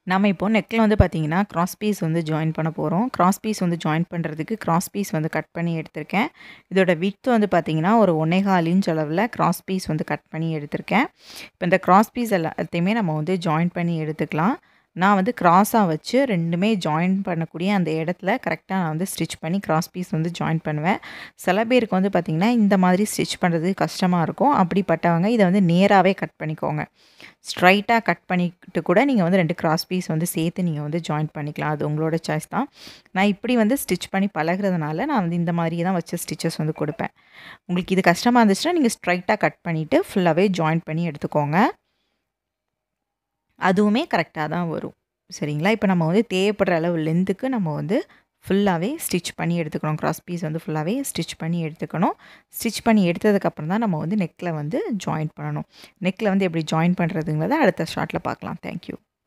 நம்ம இப்போ நெக்ல வந்து பார்த்தீங்கன்னா, கிராஸ் பீஸ் வந்து ஜாயின் பண்ண போறோம். கிராஸ் பீஸ் வந்து ஜாயின் பண்றதுக்கு கிராஸ் பீஸ் வந்து கட் பண்ணி எடுத்திருக்கேன். இதோட விட்த் வந்து பார்த்தீங்கன்னா, ஒரு 1 1/4 இன்ச் அளவுல கிராஸ் பீஸ் வந்து கட் பண்ணி எடுத்திருக்கேன். இப்போ இந்த கிராஸ் பீஸ் எல்லாத்தையுமே நம்ம வந்து ஜாயின் பண்ணி எடுத்துக்கலாம். நான் வந்து கிராஸா வச்சு 2மே ஜாயின் பண்ணக்கூடிய அந்த இடத்துல கரெக்ட்டா நான் வந்து ஸ்டிச் பண்ணி கிராஸ் பீஸ் வந்து ஜாயின் பண்ணுவேன். சில பேருக்கு வந்து பார்த்தீங்கன்னா, இந்த மாதிரி ஸ்டிச் பண்ணுறது கஷ்டமா இருக்கும். அப்படிப்பட்டவங்க இத வந்து நேராவே கட் பண்ணிக்கோங்க. ஸ்ட்ரைட்டா கட் பண்ணிக்கிட்டு கூட நீங்க வந்து 2 கிராஸ் பீஸ் வந்து சேர்த்து நீங்க வந்து ஜாயின் பண்ணிக்கலாம். அது உங்களோட சாய்ஸ் தான். நான் இப்படி வந்து ஸ்டிச் பண்ணி பழகுறதுனால, நான் வந்து இந்த மாரி தான் வச்சு ஸ்டிச்சஸ் வந்து குடுப்பேன். உங்களுக்கு இது கஷ்டமா இருந்துச்சுன்னா, நீங்க ஸ்ட்ரைட்டா கட் பண்ணிட்டு ஃபுல்லாவே ஜாயின் பண்ணி எடுத்துக்கோங்க. அதுவுமே கரெக்ட்டா தான் வரும். சரிங்களா? இப்ப நம்ம வந்து தேவைப்படுற அளவு லென்த்துக்கு நம்ம வந்து ஃபுல்லாவே ஸ்டிச் பண்ணி எடுத்துக்கணும். கிராஸ் பீஸ் வந்து ஃபுல்லாவே ஸ்டிச் பண்ணி எடுத்துக்கணும். ஸ்டிச் பண்ணி எடுத்ததுக்கப்புறம் தான் நம்ம வந்து நெக்ல வந்து ஜாயின் பண்ணணும். நெக்ல வந்து எப்படி ஜாயின் பண்ணுறதுங்கிறத அடுத்த ஷார்ட்ல பார்க்கலாம். Thank you.